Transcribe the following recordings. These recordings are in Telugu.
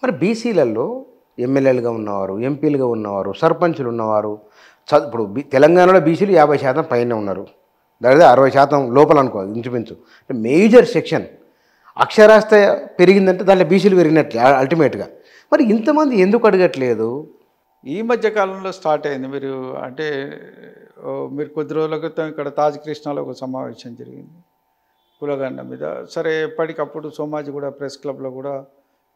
మరి బీసీలలో ఎమ్మెల్యేలుగా ఉన్నవారు, ఎంపీలుగా ఉన్నవారు, సర్పంచులు ఉన్నవారు, ఇప్పుడు తెలంగాణలో బీసీలు 50% పైన ఉన్నారు. దాదాపు 60% లోపల అనుకో ఇంచుమించు. మేజర్ సెక్షన్ అక్షరాస్యత పెరిగిందంటే దాంట్లో బీసీలు పెరిగినట్లే అల్టిమేట్గా. మరి ఇంతమంది ఎందుకు అడగట్లేదు? ఈ మధ్య కాలంలో స్టార్ట్ అయింది. అంటే మీరు కొద్ది రోజుల క్రితం ఇక్కడ తాజ్ కృష్ణాలో ఒక సమావేశం జరిగింది కులగండ మీద. సరే, ఎప్పటికప్పుడు సోమాజిగూడ ప్రెస్ క్లబ్లో కూడా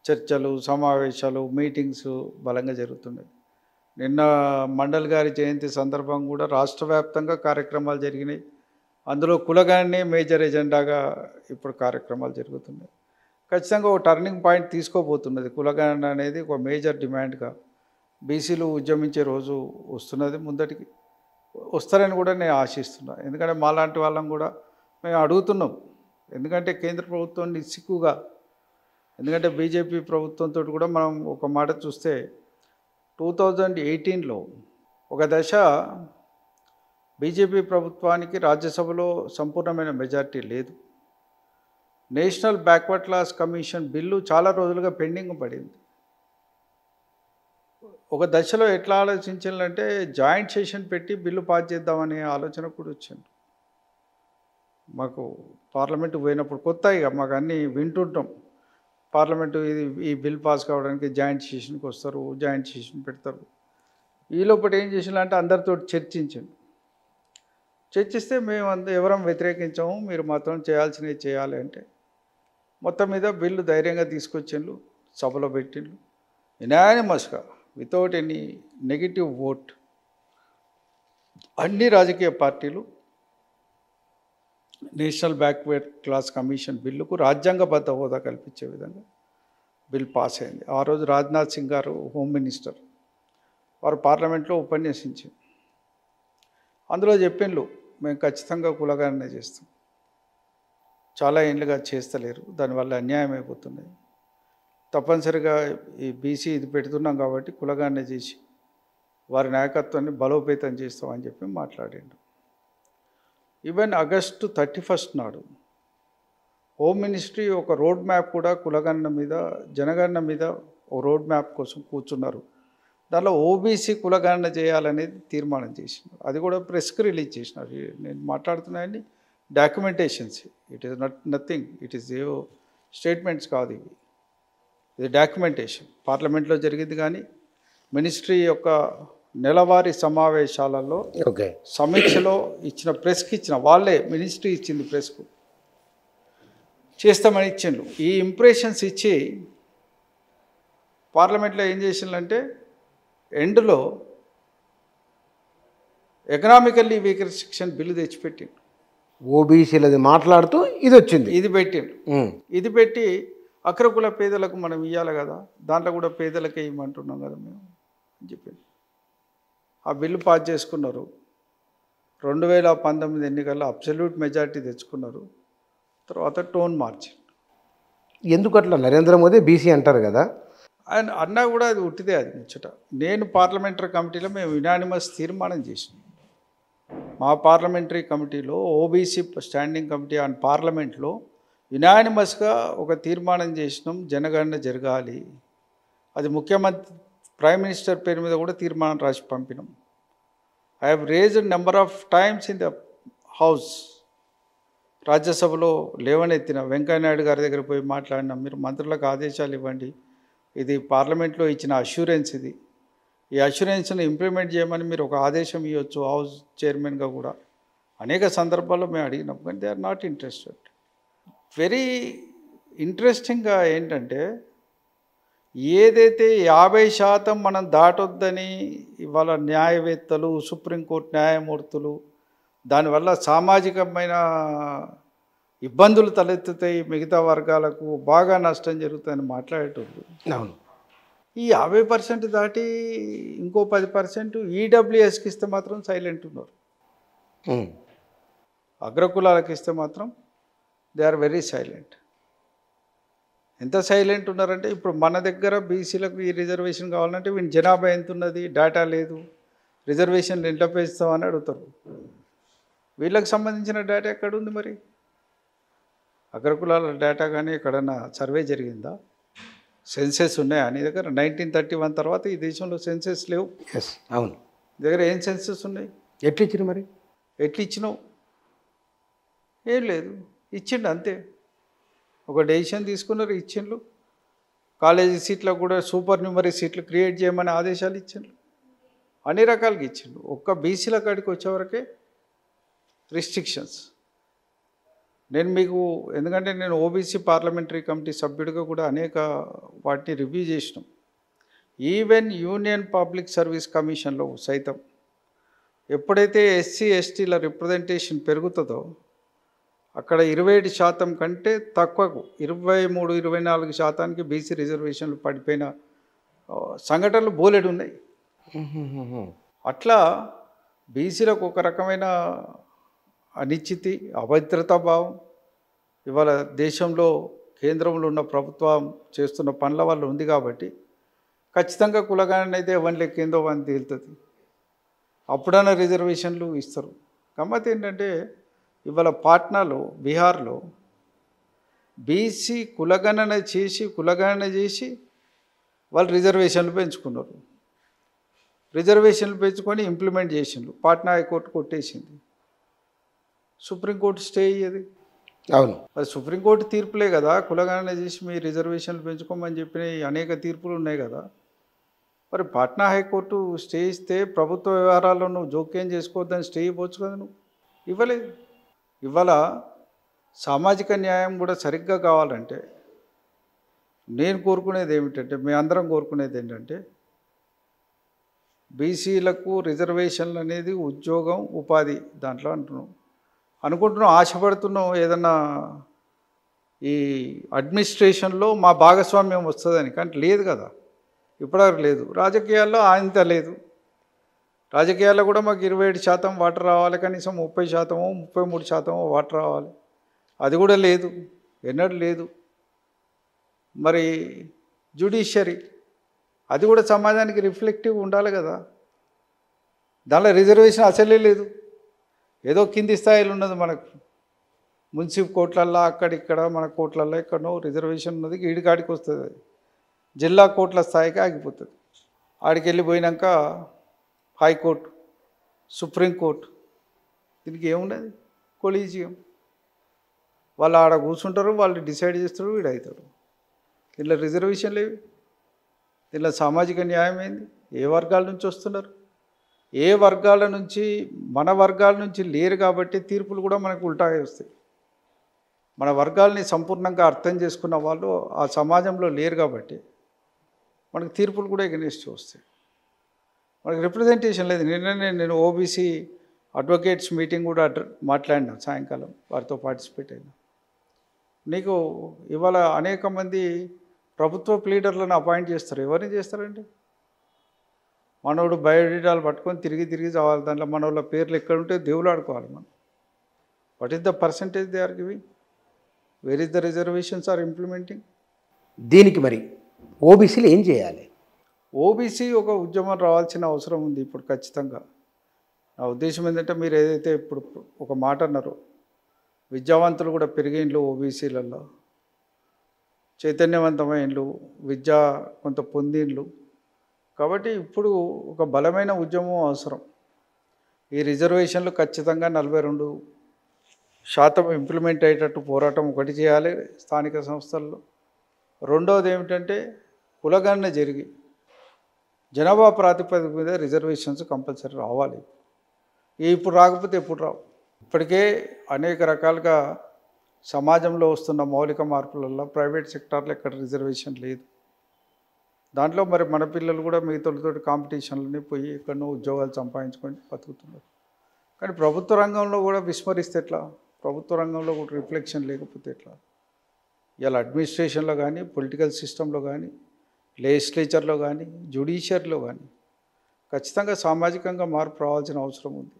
చర్చలు, సమావేశాలు, మీటింగ్స్ బలంగా జరుగుతున్నాయి. నిన్న మండల్ గారి జయంతి సందర్భంగా కూడా రాష్ట్ర వ్యాప్తంగా కార్యక్రమాలు జరిగినాయి. అందులో కులగణనే మేజర్ ఎజెండాగా ఇప్పుడు కార్యక్రమాలు జరుగుతున్నాయి. ఖచ్చితంగా ఒక టర్నింగ్ పాయింట్ తీసుకోబోతున్నది. కులగణన అనేది ఒక మేజర్ డిమాండ్గా బీసీలు ఉద్యమించే రోజు వస్తున్నది. ముందటికి వస్తారని కూడా నేను ఆశిస్తున్నాను. ఎందుకంటే మాలాంటి వాళ్ళం కూడా మేము అడుగుతున్నాం. ఎందుకంటే కేంద్ర ప్రభుత్వం నిస్సిగ్గుగా, ఎందుకంటే బీజేపీ ప్రభుత్వంతో కూడా మనం ఒక మాట చూస్తే 2018లో ఒక దశ బీజేపీ ప్రభుత్వానికి రాజ్యసభలో సంపూర్ణమైన మెజారిటీ లేదు. National backward class commission bill చాలా రోజులుగా పెండింగ్ పడింది. ఒక దశలో ఎట్లా ఆలోచించాలంటే జాయింట్ సెషన్ పెట్టి బిల్లు పాస్ చేద్దామనే ఆలోచన కూడా వచ్చింది. మాకు పార్లమెంటు పోయినప్పుడు కొత్త ఇక మాకు అన్నీ వింటుంటాం. పార్లమెంటు ఈ బిల్ పాస్ కావడానికి జాయింట్ సెషన్కి వస్తారు, జాయింట్ సెషన్ పెడతారు. ఈ లోపల ఏం చేసినంటే అందరితో చర్చిస్తే మేము ఎవరం వ్యతిరేకించాము, మీరు మాత్రం చేయాల్సినవి చేయాలి అంటే మొత్తం మీద బిల్లు ధైర్యంగా తీసుకొచ్చిండ్రు, సభలో పెట్టిండ్రు. యునానిమస్గా వితౌట్ ఎనీ నెగిటివ్ ఓట్ అన్ని రాజకీయ పార్టీలు నేషనల్ బ్యాక్వర్డ్ క్లాస్ కమిషన్ బిల్లుకు రాజ్యాంగబద్ధ హోదా కల్పించే విధంగా బిల్ పాస్ అయింది. ఆ రోజు రాజ్నాథ్ సింగ్ గారు హోమ్ మినిస్టర్, వారు పార్లమెంట్లో ఉపన్యసించారు. అందులో చెప్పిండ్రు, మేము ఖచ్చితంగా కులగణన చేస్తాం, చాలా ఏళ్ళుగా చేస్తలేరు, దానివల్ల అన్యాయం అయిపోతున్నాయి, తప్పనిసరిగా ఈ బీసీ ఇది పెడుతున్నాం కాబట్టి కులగణన చేసి వారి నాయకత్వాన్ని బలోపేతం చేస్తామని చెప్పి మాట్లాడిండు. ఈవెన్ ఆగస్టు 31 నాడు హోమ్ మినిస్ట్రీ ఒక రోడ్ మ్యాప్ కూడా కులగణన మీద, జనగణన మీద ఒక రోడ్ మ్యాప్ కోసం కూర్చున్నారు. దానిలో ఓబీసీ కులగణన చేయాలనేది తీర్మానం చేసినారు. అది కూడా ప్రెస్కి రిలీజ్ చేసినారు. నేను మాట్లాడుతున్నాయని documentations, it is nothing, it is ఏవో స్టేట్మెంట్స్ కాదు ఇవి, ఇది డాక్యుమెంటేషన్. పార్లమెంట్లో జరిగింది. కానీ మినిస్ట్రీ యొక్క నెలవారీ సమావేశాలలో సమీక్షలో ఇచ్చిన ప్రెస్కి ఇచ్చిన వాళ్ళే, మినిస్ట్రీ ఇచ్చింది ప్రెస్కు, చేస్తామని ఇచ్చిండ్రు. ఈ ఇంప్రెషన్స్ ఇచ్చి పార్లమెంట్లో ఏం చేసిందంటే ఎండ్లో ఎకనామికల్లీ వీకర్ సెక్షన్ బిల్లు తెచ్చిపెట్టిండు. ఓబీసీలది మాట్లాడుతూ ఇది వచ్చింది, ఇది పెట్టిండు. ఇది పెట్టి అగ్రకుల పేదలకు మనం ఇవ్వాలి కదా, దాంట్లో కూడా పేదలకే ఇవ్వమంటున్నాం కదా మేము అని చెప్పింది. ఆ బిల్లు పాస్ చేసుకున్నారు. 2019 ఎన్నికల్లో అబ్సల్యూట్ మెజారిటీ తెచ్చుకున్నారు. తర్వాత టోన్ మార్చి. ఎందుకు అట్లా? నరేంద్ర మోదీ బీసీ అంటారు కదా, ఆయన అన్నా కూడా అది ఉట్టిదే, అది ముచ్చట. నేను పార్లమెంటరీ కమిటీలో మేము యునానిమస్ తీర్మానం చేసినాం. మా పార్లమెంటరీ కమిటీలో ఓబీసీ స్టాండింగ్ కమిటీ ఆన్ పార్లమెంట్లో యునానిమస్గా ఒక తీర్మానం చేసినాం, జనగణన జరగాలి. అది ముఖ్యమంత్రి ప్రైమ్ మినిస్టర్ పేరు మీద కూడా తీర్మానం రాసి పంపినాం. I have raised number of times in the house. రాజ్యసభలో లేవనెత్తిన, వెంకయ్యనాయుడు గారి దగ్గర పోయి మాట్లాడినాం, మీరు మంత్రులకు ఆదేశాలు ఇవ్వండి, ఇది పార్లమెంట్లో ఇచ్చిన అష్యూరెన్స్, ఇది ఈ అష్యూరెన్స్ని ఇంప్లిమెంట్ చేయమని మీరు ఒక ఆదేశం ఇవ్వచ్చు హౌస్ చైర్మన్గా కూడా. అనేక సందర్భాల్లో మేము అడిగినాం, కానీ they are not interested. Very ఇంట్రెస్టింగ్గా ఏంటంటే ఏదైతే 50% మనం దాటొద్దని ఇవాళ న్యాయవేత్తలు, సుప్రీంకోర్టు న్యాయమూర్తులు, దానివల్ల సామాజికమైన ఇబ్బందులు తలెత్తుతాయి, మిగతా వర్గాలకు బాగా నష్టం జరుగుతుందని మాట్లాడేటప్పుడు, అవును, ఈ 50% దాటి ఇంకో 10% ఈడబ్ల్యూఎస్కి ఇస్తే మాత్రం సైలెంట్ ఉన్నారు. అగ్రకులాలకు ఇస్తే మాత్రం దే ఆర్ వెరీ సైలెంట్. ఎంత సైలెంట్ ఉన్నారంటే, ఇప్పుడు మన దగ్గర బీసీలకు ఈ రిజర్వేషన్ కావాలంటే వీని జనాభా ఎంత ఉన్నది, డేటా లేదు, రిజర్వేషన్లు ఎంత పెంచుతామని అడుగుతారు. వీళ్ళకి సంబంధించిన డేటా ఎక్కడుంది? మరి అగ్రకులాల డేటా కానీ ఎక్కడన్నా సర్వే జరిగిందా? సెన్సెస్ ఉన్నాయా నీ దగ్గర? 1931 తర్వాత ఈ దేశంలో సెన్సెస్ లేవు. ఎస్, అవును. నీ దగ్గర ఏం సెన్సెస్ ఉన్నాయి? ఎట్లా ఇచ్చారు మరి? ఎట్లా ఇచ్చినావు? ఏం లేదు, ఇచ్చిండు అంతే. ఒక డెసిషన్ తీసుకున్నారు, ఇచ్చిండ్రు. కాలేజీ సీట్లకు కూడా సూపర్ న్యూమరీ సీట్లు క్రియేట్ చేయమని ఆదేశాలు ఇచ్చిండ్రు. అన్ని రకాలుగా ఇచ్చిండ్రు. ఒక్క బీసీల కాడికి వచ్చేవరకే రిస్ట్రిక్షన్స్. నేను మీకు, ఎందుకంటే నేను ఓబీసీ పార్లమెంటరీ కమిటీ సభ్యుడిగా కూడా అనేక వాటిని రివ్యూ చేసినాం. ఈవెన్ యూనియన్ పబ్లిక్ సర్వీస్ కమిషన్లో సైతం ఎప్పుడైతే ఎస్సీ ఎస్టీల రిప్రజెంటేషన్ పెరుగుతుందో అక్కడ 27% కంటే తక్కువకు 23-24% బీసీ రిజర్వేషన్లు పడిపోయిన సంఘటనలు బోలెడు ఉన్నాయి. అట్లా బీసీలకు ఒక రకమైన అనిశ్చితి, అభద్రతా భావం ఇవాళ దేశంలో కేంద్రంలో ఉన్న ప్రభుత్వం చేస్తున్న పనుల వల్ల ఉంది. కాబట్టి ఖచ్చితంగా కులగానే అయితే ఎవరి లెక్కిందో అని తేలుతుంది. అప్పుడైనా రిజర్వేషన్లు ఇస్తారు. గమ్మత్ ఏంటంటే ఇవాళ పాట్నాలో, బీహార్లో బీసీ కులగణన చేసి వాళ్ళు రిజర్వేషన్లు పెంచుకున్నారు. రిజర్వేషన్లు పెంచుకొని ఇంప్లిమెంట్ చేసిండ్రు. పాట్నా హైకోర్టు కొట్టేసింది. సుప్రీంకోర్టు స్టే అయ్యేది. అవును, అది సుప్రీంకోర్టు తీర్పులే కదా. కులగణన చేసి మీ రిజర్వేషన్లు పెంచుకోమని చెప్పిన అనేక తీర్పులు ఉన్నాయి కదా. మరి పాట్నా హైకోర్టు స్టే ఇస్తే ప్రభుత్వ వ్యవహారాల్లో నువ్వు జోక్యం చేసుకోవద్దని స్టే ఇవ్వచ్చు కదా. నువ్వు ఇవ్వలేదు. ఇవాళ సామాజిక న్యాయం కూడా సరిగ్గా కావాలంటే నేను కోరుకునేది ఏమిటంటే, మీ అందరం కోరుకునేది ఏంటంటే, బీసీలకు రిజర్వేషన్లు అనేది ఉద్యోగం, ఉపాధి దాంట్లో అనుకుంటున్నాం, ఆశపడుతున్నాం ఏదన్నా ఈ అడ్మినిస్ట్రేషన్లో మా భాగస్వామ్యం వస్తుందని. కానీ లేదు కదా, ఇప్పటివరకు లేదు. రాజకీయాల్లో అంత లేదు. రాజకీయాల్లో కూడా మాకు 27% వాటర్ రావాలి, కనీసం 30%, 33% వాటర్ రావాలి. అది కూడా లేదు, ఎన్నడూ లేదు. మరి జ్యుడిషియరీ అది కూడా సమాజానికి రిఫ్లెక్టివ్ ఉండాలి కదా. దానిలో రిజర్వేషన్ అసలే లేదు. ఏదో కింది స్థాయిలో ఉన్నది మనకు. మున్సిపల్ కోర్టులల్లో అక్కడిక్కడ, మన కోర్టులల్లో ఎక్కడో రిజర్వేషన్ ఉన్నది. ఈడికాడికి వస్తుంది. అది జిల్లా కోర్టుల స్థాయికి ఆగిపోతుంది. ఆడికి వెళ్ళిపోయినాక హైకోర్టు, సుప్రీంకోర్టు, దీనికి ఏమున్నది? కొలీజియం. వాళ్ళు ఆడ కూర్చుంటారు, వాళ్ళు డిసైడ్ చేస్తారు, వీడు అవుతాడు. దీనిలో రిజర్వేషన్ లేవు. దీనిలో సామాజిక న్యాయం ఏంది? ఏ వర్గాల నుంచి వస్తున్నారు? ఏ వర్గాల నుంచి? మన వర్గాల నుంచి లేరు కాబట్టి తీర్పులు కూడా మనకు ఉల్టాగా వస్తాయి. మన వర్గాల్ని సంపూర్ణంగా అర్థం చేసుకున్న వాళ్ళు ఆ సమాజంలో లేరు కాబట్టి మనకు తీర్పులు కూడా ఎగనెస్ట్ వస్తాయి. మనకు రిప్రజెంటేషన్ లేదు. నేను ఓబీసీ అడ్వకేట్స్ మీటింగ్ కూడా మాట్లాడినా, సాయంకాలం వారితో పార్టిసిపేట్ అయినా. నీకు ఇవాళ అనేక మంది ప్రభుత్వ లీడర్లను అపాయింట్ చేస్తారు. ఎవరిని చేస్తారండి? మనోడు బయోడేటాలు పట్టుకొని తిరిగి చావాలి. దాంట్లో మనోళ్ళ పేర్లు ఎక్కడుంటే దేవులు ఆడుకోవాలి. మనం what is the percentage they are giving? Where is the reservations are implementing? దీనికి మరి ఓబీసీలు ఏం చేయాలి? ఓబీసీ ఒక ఉద్యమం రావాల్సిన అవసరం ఉంది ఇప్పుడు ఖచ్చితంగా. నా ఉద్దేశం ఏంటంటే, మీరు ఏదైతే ఇప్పుడు ఒక మాట అన్నారో, విద్యావంతులు కూడా పెరిగిండ్లు, ఓబీసీలలో చైతన్యవంతమైనలు, విద్య కొంత పొందిండ్లు. కాబట్టి ఇప్పుడు ఒక బలమైన ఉద్యమం అవసరం. ఈ రిజర్వేషన్లు ఖచ్చితంగా 42% ఇంప్లిమెంట్ అయ్యేటట్టు పోరాటం ఒకటి చేయాలి స్థానిక సంస్థల్లో. రెండవది ఏమిటంటే, కులగణన జరిగి జనాభా ప్రాతిపదిక మీద రిజర్వేషన్స్ కంపల్సరీ రావాలి. ఇప్పుడు రాకపోతే ఎప్పుడు రావు. ఇప్పటికే అనేక రకాలుగా సమాజంలో వస్తున్న మౌలిక మార్పులలో ప్రైవేట్ సెక్టార్లో ఎక్కడ రిజర్వేషన్ లేదు. దాంట్లో మరి మన పిల్లలు కూడా మిగతాతో కాంపిటీషన్లని పోయి ఎక్కడో ఉద్యోగాలు సంపాదించుకొని బతుకుతున్నారు. కానీ ప్రభుత్వ రంగంలో కూడా విస్మరిస్తే ఎట్లా? ప్రభుత్వ రంగంలో కూడా రిఫ్లెక్షన్ లేకపోతే ఎట్లా? ఇలా అడ్మినిస్ట్రేషన్లో కానీ, పొలిటికల్ సిస్టంలో కానీ, లెజిస్లేచర్లో కానీ, జ్యుడిషియరీలో కానీ ఖచ్చితంగా సామాజికంగా మార్పు రావాల్సిన అవసరం ఉంది.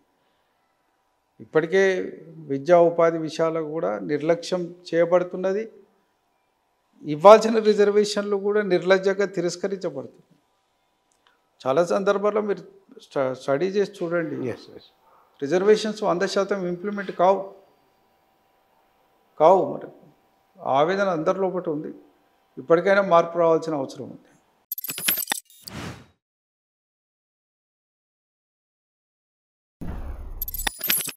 ఇప్పటికే విద్యా ఉపాధి విషయాలు కూడా నిర్లక్ష్యం చేయబడుతున్నది. ఇవ్వాల్సిన రిజర్వేషన్లు కూడా నిర్లజ్జగా తిరస్కరించబడుతుంది. చాలా సందర్భాల్లో మీరు స్టడీ చేసి చూడండి. రిజర్వేషన్స్ 100% ఇంప్లిమెంట్ కావు. మరి ఆవేదన అందరి లోపల ఉంది. ఇప్పటికైనా మార్పు రావాల్సిన అవసరం ఉంది.